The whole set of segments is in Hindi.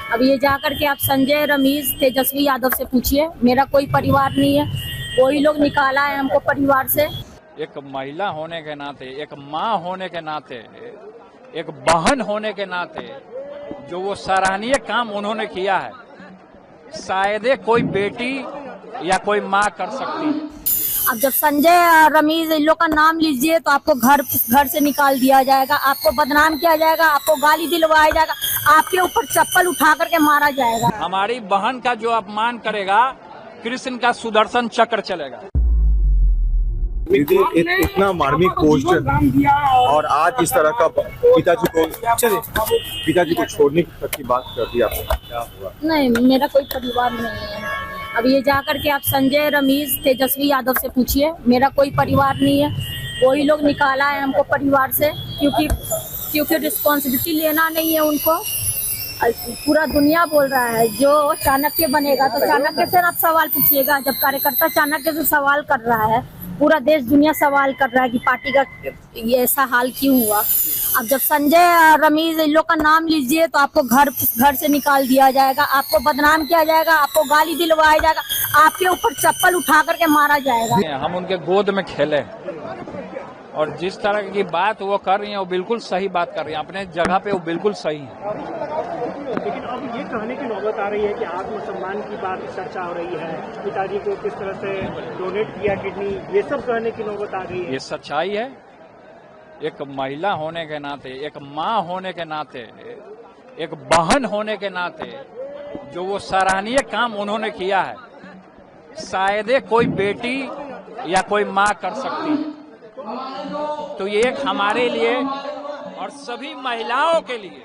अब ये जाकर के आप संजय, रमेश, तेजस्वी यादव से पूछिए। मेरा कोई परिवार नहीं है, वही लोग निकाला है हमको परिवार से। एक महिला होने के नाते, एक माँ होने के नाते, एक बहन होने के नाते जो वो सराहनीय काम उन्होंने किया है, शायद कोई बेटी या कोई माँ कर सकती है। अब जब संजय, रमेश, इन लोग का नाम लीजिए तो आपको घर से निकाल दिया जाएगा, आपको बदनाम किया जाएगा, आपको गाली दिलवाया जाएगा, आपके ऊपर चप्पल उठा करके मारा जाएगा। हमारी बहन का जो अपमान करेगा, कृष्ण का सुदर्शन चक्र चलेगा। इतना मार्मिक पोस्ट और आज इस तरह का पिताजी को छोड़ने तक की बात कर दी आपने, क्या हुआ? नहीं, मेरा कोई परिवार नहीं है। अब ये जाकर के आप संजय, रमेश, तेजस्वी यादव से पूछिए। मेरा कोई परिवार नहीं है, वही लोग निकाला है हमको परिवार से, क्योंकि रिस्पॉन्सिबिलिटी लेना नहीं है उनको। पूरा दुनिया बोल रहा है जो चाणक्य बनेगा तो चाणक्य से आप सवाल पूछिएगा। जब कार्यकर्ता चाणक्य से सवाल कर रहा है, पूरा देश दुनिया सवाल कर रहा है कि पार्टी का ये ऐसा हाल क्यों हुआ। अब जब संजय, रमेश, इन लोग का नाम लीजिए तो आपको घर से निकाल दिया जाएगा, आपको बदनाम किया जाएगा, आपको गाली दिलवाया जाएगा, आपके ऊपर चप्पल उठा करके मारा जाएगा। हम उनके गोद में खेले और जिस तरह की बात वो कर रही है वो बिल्कुल सही बात कर रही है, अपने जगह पे वो बिल्कुल सही है। लेकिन अब ये कहने की नौबत आ रही है कि आत्मसम्मान की बात चर्चा हो रही है, पिताजी को किस तरह से डोनेट किया किडनी, ये सब कहने की नौबत आ गई है। ये सच्चाई है। एक महिला होने के नाते, एक माँ होने के नाते, एक बहन होने के नाते जो वो सराहनीय काम उन्होंने किया है, शायद कोई बेटी या कोई माँ कर सकती है। तो ये एक हमारे लिए और सभी महिलाओं के लिए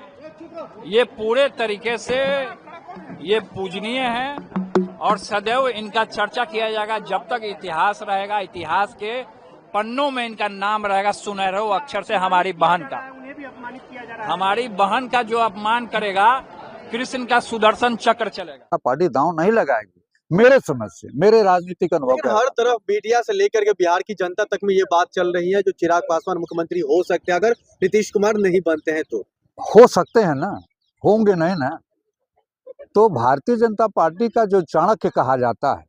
ये पूरे तरीके से ये पूजनीय है और सदैव इनका चर्चा किया जाएगा जब तक इतिहास रहेगा। इतिहास के पन्नों में इनका नाम रहेगा सुनहरे अक्षर से। हमारी बहन का, उन्हें भी अपमानित किया जा रहा है। हमारी बहन का जो अपमान करेगा, कृष्ण का सुदर्शन चक्र चलेगा। पार्टी दांव नहीं लगाएगी, मेरे समझ से, मेरे राजनीतिक अनुभव लेकिन हर तरफ मीडिया से लेकर के बिहार की जनता तक में ये बात चल रही है जो चिराग पासवान मुख्यमंत्री हो सकते हैं अगर नीतीश कुमार नहीं बनते हैं तो। हो सकते हैं ना, होंगे नहीं ना। तो भारतीय जनता पार्टी का जो चाणक्य कहा जाता है,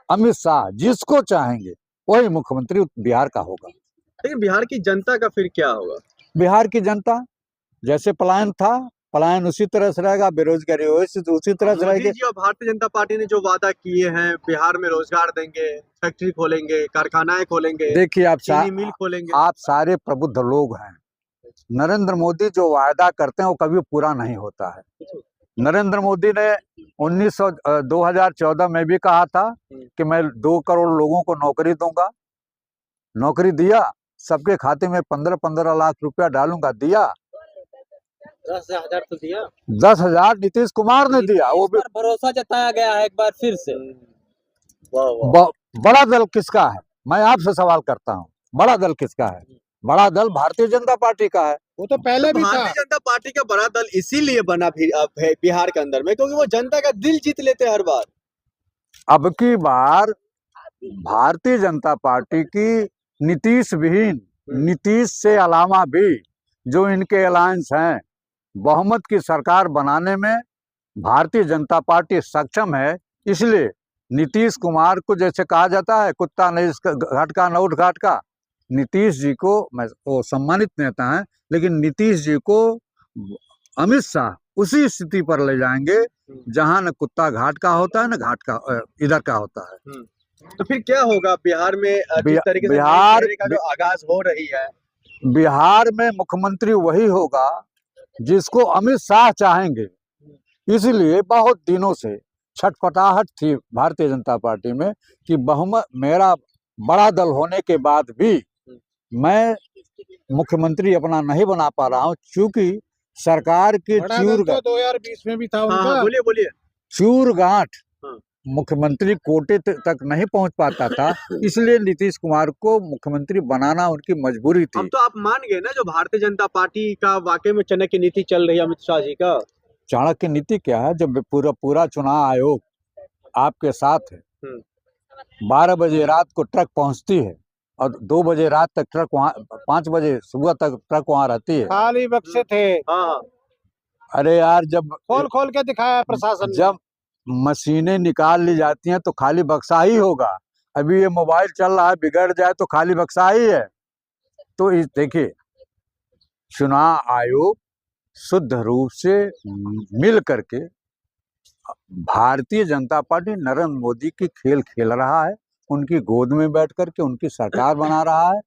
अमित शाह, जिसको चाहेंगे वही मुख्यमंत्री बिहार का होगा। लेकिन बिहार की जनता का फिर क्या होगा? बिहार की जनता जैसे पलायन था, पलायन उसी तरह से रहेगा, बेरोजगारी उसी तरह से रहेगी। और भारतीय जनता पार्टी ने जो वादा किए हैं, बिहार में रोजगार देंगे, फैक्ट्री खोलेंगे, कारखानाएं खोलेंगे, देखिए चीनी मिल खोलेंगे। आप सारे प्रबुद्ध लोग हैं। नरेंद्र मोदी जो वायदा करते हैं वो कभी पूरा नहीं होता है। नरेंद्र मोदी ने 2014 में भी कहा था कि मैं 2 करोड़ लोगों को नौकरी दूंगा। नौकरी दिया, सबके खाते में 15-15 लाख रुपया डालूंगा, दिया। 10,000 तो दिया, 10,000 नीतीश कुमार ने दिया। वो भी भरोसा जताया गया है एक बार फिर से। बड़ा दल किसका है, मैं आपसे सवाल करता हूँ, बड़ा दल किसका है? बड़ा दल भारतीय जनता पार्टी का है। वो तो पहले भी था। भारतीय जनता पार्टी का बड़ा दल इसीलिए बना बिहार के अंदर में क्योंकि वो जनता का दिल जीत लेते हर बार। अब की बार भारतीय जनता पार्टी की नीतीश विहीन, नीतीश से अलावा भी जो इनके अलायंस हैं, बहुमत की सरकार बनाने में भारतीय जनता पार्टी सक्षम है। इसलिए नीतीश कुमार को जैसे कहा जाता है कुत्ता नहीं घाट का न उठ घाट का, नीतीश जी को, मैं वो सम्मानित नेता हैं, लेकिन नीतीश जी को अमित शाह उसी स्थिति पर ले जाएंगे जहां न कुत्ता घाट का होता है न घाट का इधर का होता है। तो फिर क्या होगा बिहार में जिस तरीके से बिहार का जो आगाज हो रही है? बिहार में मुख्यमंत्री वही होगा जिसको अमित शाह चाहेंगे। इसलिए बहुत दिनों से छटपटाहट थी भारतीय जनता पार्टी में कि बहुमत, मेरा बड़ा दल होने के बाद भी मैं मुख्यमंत्री अपना नहीं बना पा रहा हूं, क्योंकि सरकार के 2020 में भी था उनका। बोलिए। चूर गांठ मुख्यमंत्री कोटे तक नहीं पहुंच पाता था, इसलिए नीतीश कुमार को मुख्यमंत्री बनाना उनकी मजबूरी थी। अब तो आप मान गए ना जो भारतीय जनता पार्टी का वाकई में चाणक्य नीति चल रही है अमित शाह जी का। चाणक्य नीति क्या है? जब पूरा चुनाव आयोग आपके साथ है, 12 बजे रात को ट्रक पहुंचती है और 2 बजे रात तक ट्रक वहाँ, 5 बजे सुबह तक ट्रक वहाँ रहती है। खाली बक्से थे। हाँ। अरे यार, जब खोल खोल के दिखाया है प्रशासन ने। जब मशीनें निकाल ली जाती हैं तो खाली बक्सा ही होगा। अभी ये मोबाइल चल रहा है, बिगड़ जाए तो खाली बक्सा ही है। तो देखिए, चुनाव आयोग शुद्ध रूप से मिल करके भारतीय जनता पार्टी नरेंद्र मोदी की खेल खेल रहा है, उनकी गोद में बैठ करके उनकी सरकार बना रहा है।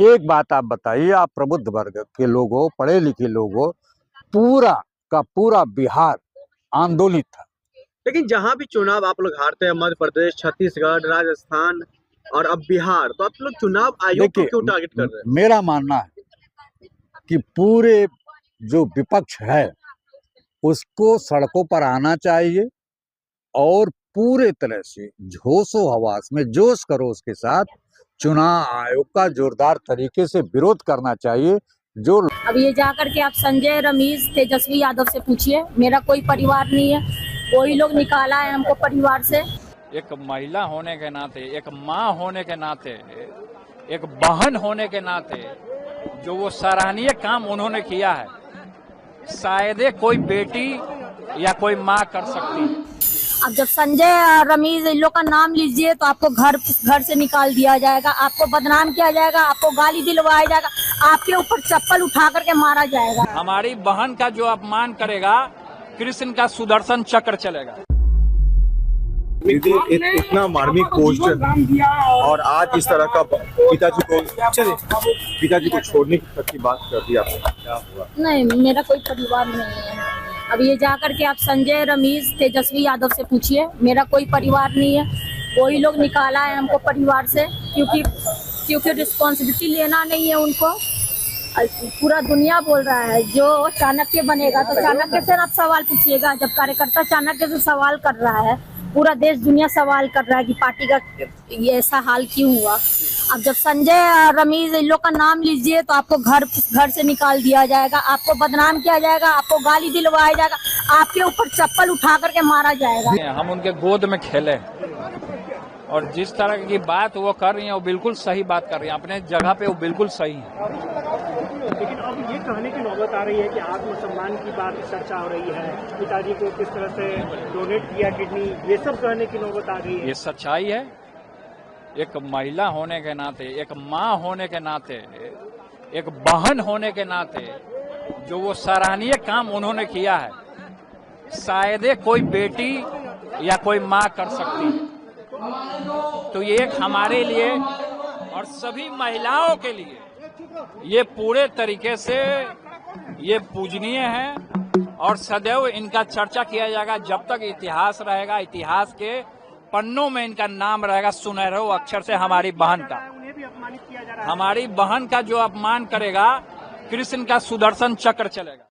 एक बात आप बताइए, आप प्रबुद्ध वर्ग के लोग हो, पढ़े लिखे लोग हो, पूरा का पूरा बिहार आंदोलित था। लेकिन जहां भी चुनाव आप लोग हारते हैं, मध्य प्रदेश, छत्तीसगढ़, राजस्थान और अब बिहार, तो आप लोग चुनाव आयोग को क्यों टारगेट कर रहे हैं? मेरा मानना है कि पूरे जो विपक्ष है उसको सड़कों पर आना चाहिए और पूरे तरह से जोशो हवास में जोश खरोश के साथ चुनाव आयोग का जोरदार तरीके से विरोध करना चाहिए। जो अब ये जाकर के आप संजय, रमेश, तेजस्वी यादव से पूछिए, मेरा कोई परिवार नहीं है, वही लोग निकाला है हमको परिवार से। एक महिला होने के नाते, एक माँ होने के नाते, एक बहन होने के नाते जो वो सराहनीय काम उन्होंने किया है, शायद कोई बेटी या कोई माँ कर सकती है। अब जब संजय, रमेश, इन लोग का नाम लीजिए तो आपको घर से निकाल दिया जाएगा, आपको बदनाम किया जाएगा, आपको गाली दिलवाया जाएगा, आपके ऊपर चप्पल उठा करके मारा जाएगा। हमारी बहन का जो अपमान करेगा, कृष्ण का सुदर्शन चक्र चलेगा। इतना मार्मिक पोस्ट और आज इस तरह का पिताजी को छोड़ने तक की बात कर दी आपने, क्या हुआ? नहीं, मेरा कोई परिवार नहीं है। अब ये जाकर के आप संजय, रमेश, तेजस्वी यादव से पूछिए, मेरा कोई परिवार नहीं है, वही लोग निकाला है हमको परिवार से, क्योंकि रिस्पॉन्सिबिलिटी लेना नहीं है उनको। पूरा दुनिया बोल रहा है जो चाणक्य बनेगा तो चाणक्य से आप सवाल पूछिएगा। जब कार्यकर्ता चाणक्य से सवाल कर रहा है, पूरा देश दुनिया सवाल कर रहा है कि पार्टी का ये ऐसा हाल क्यों हुआ। अब जब संजय, रमेश, इन लोग का नाम लीजिए तो आपको घर से निकाल दिया जाएगा, आपको बदनाम किया जाएगा, आपको गाली दिलवाया जाएगा, आपके ऊपर चप्पल उठा करके मारा जाएगा। हम उनके गोद में खेले और जिस तरह की बात वो कर रही है वो बिल्कुल सही बात कर रही है, अपने जगह पे वो बिल्कुल सही है। लेकिन अब ये कहने की नौबत आ रही है कि आत्मसम्मान की बात चर्चा हो रही है, पिताजी को किस तरह से डोनेट किया किडनी, ये सब कहने की नौबत आ गई है। ये सच्चाई है। एक महिला होने के नाते, एक माँ होने के नाते, एक बहन होने के नाते जो वो सराहनीय काम उन्होंने किया है, शायद कोई बेटी या कोई माँ कर सकती है। तो ये एक हमारे लिए और सभी महिलाओं के लिए ये पूरे तरीके से ये पूजनीय है और सदैव इनका चर्चा किया जाएगा जब तक इतिहास रहेगा। इतिहास के पन्नों में इनका नाम रहेगा सुनहरे अक्षर से। हमारी बहन का, उन्हें भी अपमानित किया जा रहा है। हमारी बहन का जो अपमान करेगा, कृष्ण का सुदर्शन चक्र चलेगा।